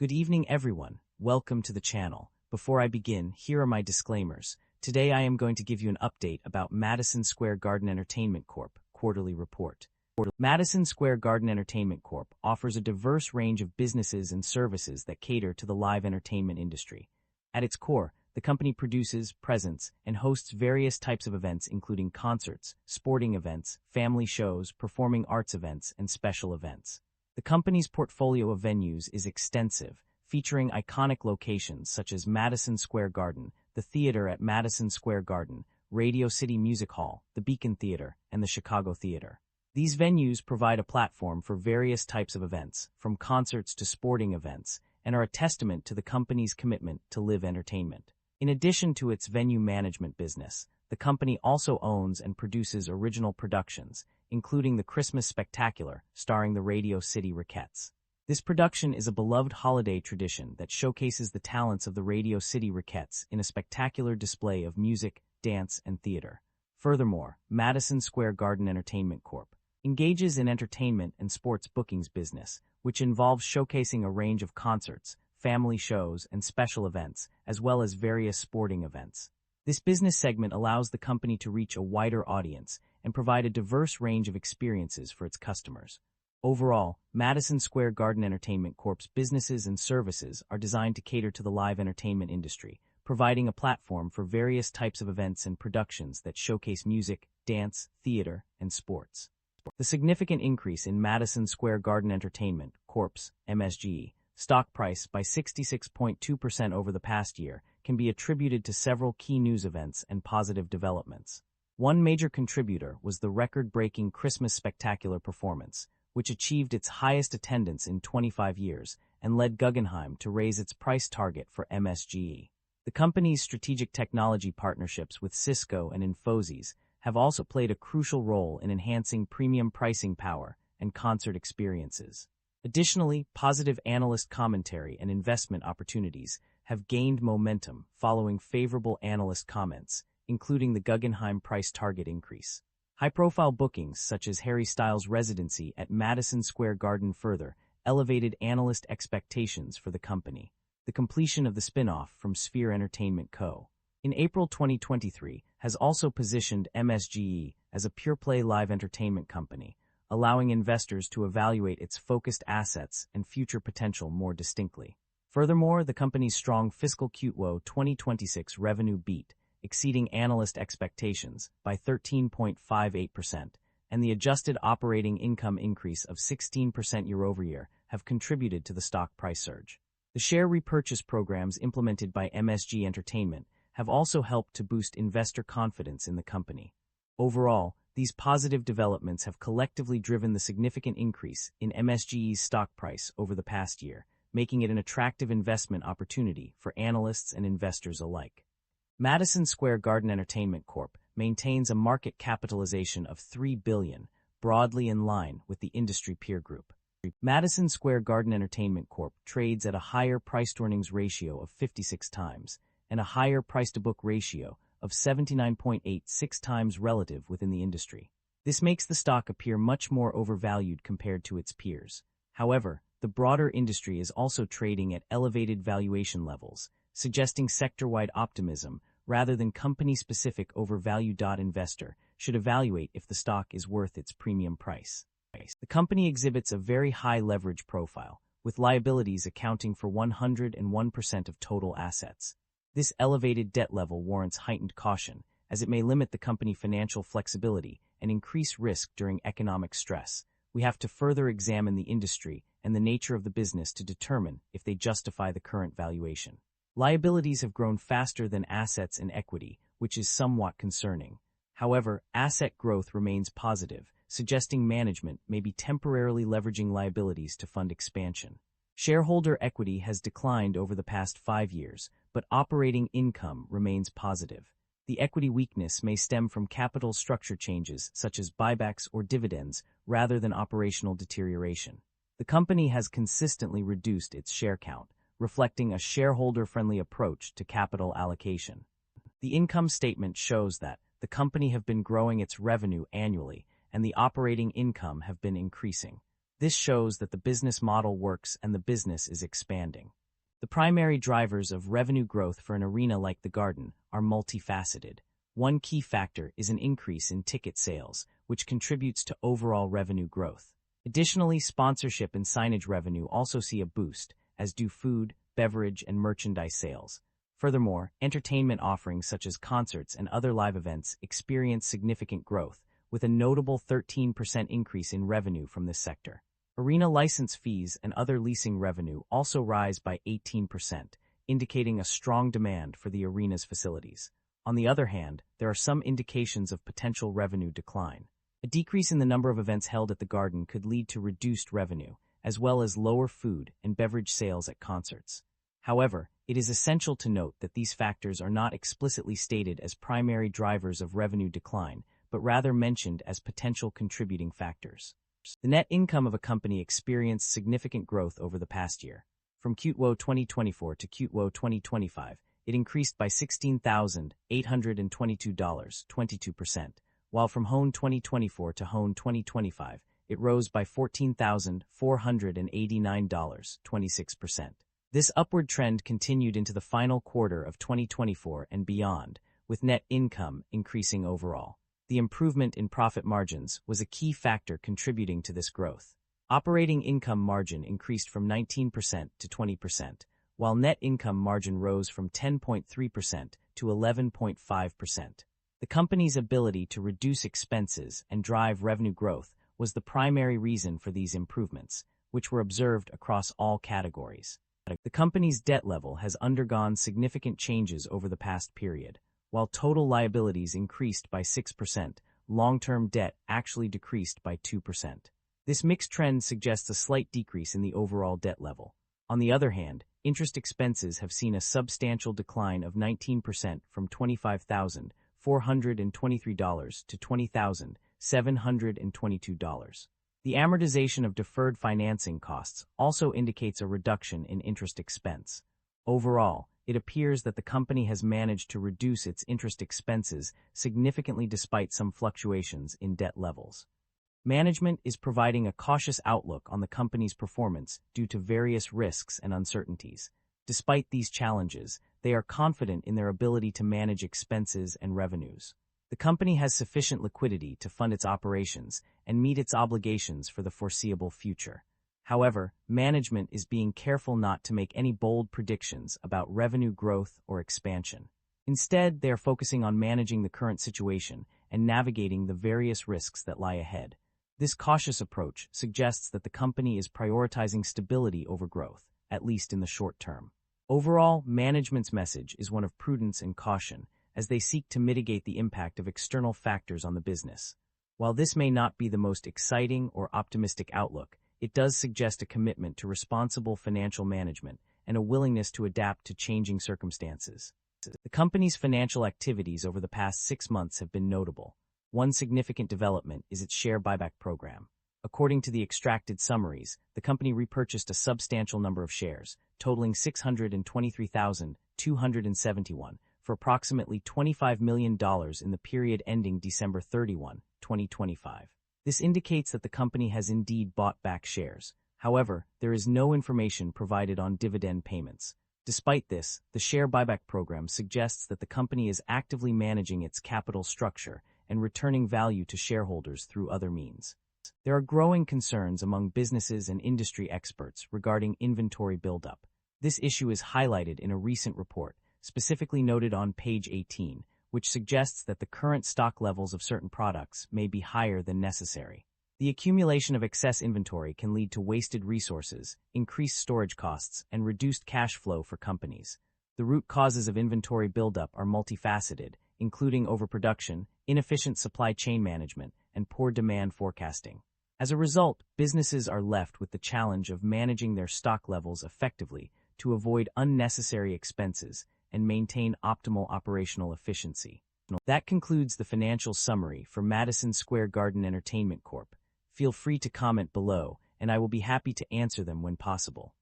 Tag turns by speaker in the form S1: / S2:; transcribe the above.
S1: Good evening, everyone. Welcome to the channel. Before I begin, here are my disclaimers. Today I am going to give you an update about Madison Square Garden Entertainment Corp. Quarterly Report. Madison Square Garden Entertainment Corp. offers a diverse range of businesses and services that cater to the live entertainment industry. At its core, the company produces, presents, and hosts various types of events including concerts, sporting events, family shows, performing arts events, and special events. The company's portfolio of venues is extensive, featuring iconic locations such as Madison Square Garden, the theater at Madison Square Garden, Radio City Music Hall, the Beacon Theater, and the Chicago Theater. These venues provide a platform for various types of events, from concerts to sporting events, and are a testament to the company's commitment to live entertainment. In addition to its venue management business, the company also owns and produces original productions, including the Christmas Spectacular, starring the Radio City Rockettes. This production is a beloved holiday tradition that showcases the talents of the Radio City Rockettes in a spectacular display of music, dance, and theater. Furthermore, Madison Square Garden Entertainment Corp. engages in entertainment and sports bookings business, which involves showcasing a range of concerts, family shows, and special events, as well as various sporting events. This business segment allows the company to reach a wider audience and provide a diverse range of experiences for its customers. Overall, Madison Square Garden Entertainment Corp's businesses and services are designed to cater to the live entertainment industry, providing a platform for various types of events and productions that showcase music, dance, theater, and sports. The significant increase in Madison Square Garden Entertainment Corp's MSGE stock price by 66.2% over the past year can be attributed to several key news events and positive developments. One major contributor was the record-breaking Christmas Spectacular performance, which achieved its highest attendance in 25 years and led Guggenheim to raise its price target for MSGE. The company's strategic technology partnerships with Cisco and Infosys have also played a crucial role in enhancing premium pricing power and concert experiences. Additionally, positive analyst commentary and investment opportunities have gained momentum following favorable analyst comments, including the Guggenheim price target increase. High-profile bookings such as Harry Styles' residency at Madison Square Garden further elevated analyst expectations for the company. The completion of the spin-off from Sphere Entertainment Co. in April 2023 has also positioned MSGE as a pure-play live entertainment company, allowing investors to evaluate its focused assets and future potential more distinctly. Furthermore, the company's strong fiscal Q2 2026 revenue beat, exceeding analyst expectations by 13.58%, and the adjusted operating income increase of 16% year-over-year have contributed to the stock price surge. The share repurchase programs implemented by MSG Entertainment have also helped to boost investor confidence in the company. Overall, these positive developments have collectively driven the significant increase in MSGE's stock price over the past year, making it an attractive investment opportunity for analysts and investors alike. Madison Square Garden Entertainment Corp. maintains a market capitalization of $3 billion, broadly in line with the industry peer group. Madison Square Garden Entertainment Corp. trades at a higher price-to-earnings ratio of 56 times and a higher price-to-book ratio of 79.86 times relative within the industry. This makes the stock appear much more overvalued compared to its peers. However, the broader industry is also trading at elevated valuation levels, suggesting sector-wide optimism rather than company-specific overvalue. Investor should evaluate if the stock is worth its premium price. The company exhibits a very high leverage profile, with liabilities accounting for 101% of total assets. This elevated debt level warrants heightened caution, as it may limit the company's financial flexibility and increase risk during economic stress. We have to further examine the industry and the nature of the business to determine if they justify the current valuation. Liabilities have grown faster than assets and equity, which is somewhat concerning. However, asset growth remains positive, suggesting management may be temporarily leveraging liabilities to fund expansion. Shareholder equity has declined over the past 5 years, but operating income remains positive. The equity weakness may stem from capital structure changes such as buybacks or dividends rather than operational deterioration. The company has consistently reduced its share count, reflecting a shareholder-friendly approach to capital allocation. The income statement shows that the company have been growing its revenue annually and the operating income have been increasing. This shows that the business model works and the business is expanding. The primary drivers of revenue growth for an arena like the Garden are multifaceted. One key factor is an increase in ticket sales, which contributes to overall revenue growth. Additionally, sponsorship and signage revenue also see a boost, as do food, beverage, and merchandise sales. Furthermore, entertainment offerings such as concerts and other live events experience significant growth, with a notable 13% increase in revenue from this sector. Arena license fees and other leasing revenue also rise by 18%, indicating a strong demand for the arena's facilities. On the other hand, there are some indications of potential revenue decline. A decrease in the number of events held at the Garden could lead to reduced revenue, as well as lower food and beverage sales at concerts. However, it is essential to note that these factors are not explicitly stated as primary drivers of revenue decline, but rather mentioned as potential contributing factors. The net income of a company experienced significant growth over the past year. From Q2 2024 to Q2 2025, it increased by $16,822, 22%, while from Hone 2024 to Hone 2025, it rose by $14,489, 26%. This upward trend continued into the final quarter of 2024 and beyond, with net income increasing overall. The improvement in profit margins was a key factor contributing to this growth. Operating income margin increased from 19% to 20%, while net income margin rose from 10.3% to 11.5%. The company's ability to reduce expenses and drive revenue growth was the primary reason for these improvements, which were observed across all categories. The company's debt level has undergone significant changes over the past period. While total liabilities increased by 6%, long-term debt actually decreased by 2%. This mixed trend suggests a slight decrease in the overall debt level. On the other hand, interest expenses have seen a substantial decline of 19% from $25,423 to $20,722. The amortization of deferred financing costs also indicates a reduction in interest expense. Overall, it appears that the company has managed to reduce its interest expenses significantly despite some fluctuations in debt levels. Management is providing a cautious outlook on the company's performance due to various risks and uncertainties. Despite these challenges, they are confident in their ability to manage expenses and revenues. The company has sufficient liquidity to fund its operations and meet its obligations for the foreseeable future. However, management is being careful not to make any bold predictions about revenue growth or expansion. Instead, they are focusing on managing the current situation and navigating the various risks that lie ahead. This cautious approach suggests that the company is prioritizing stability over growth, at least in the short term. Overall, management's message is one of prudence and caution, as they seek to mitigate the impact of external factors on the business. While this may not be the most exciting or optimistic outlook, it does suggest a commitment to responsible financial management and a willingness to adapt to changing circumstances. The company's financial activities over the past 6 months have been notable. One significant development is its share buyback program. According to the extracted summaries, the company repurchased a substantial number of shares, totaling 623,271, for approximately $25 million in the period ending December 31, 2025. This indicates that the company has indeed bought back shares. However, there is no information provided on dividend payments. Despite this, the share buyback program suggests that the company is actively managing its capital structure and returning value to shareholders through other means. There are growing concerns among businesses and industry experts regarding inventory buildup. This issue is highlighted in a recent report, specifically noted on page 18, which suggests that the current stock levels of certain products may be higher than necessary. The accumulation of excess inventory can lead to wasted resources, increased storage costs, and reduced cash flow for companies. The root causes of inventory buildup are multifaceted, including overproduction, inefficient supply chain management, and poor demand forecasting. As a result, businesses are left with the challenge of managing their stock levels effectively to avoid unnecessary expenses and maintain optimal operational efficiency. That concludes the financial summary for Madison Square Garden Entertainment Corp. Feel free to comment below, and I will be happy to answer them when possible.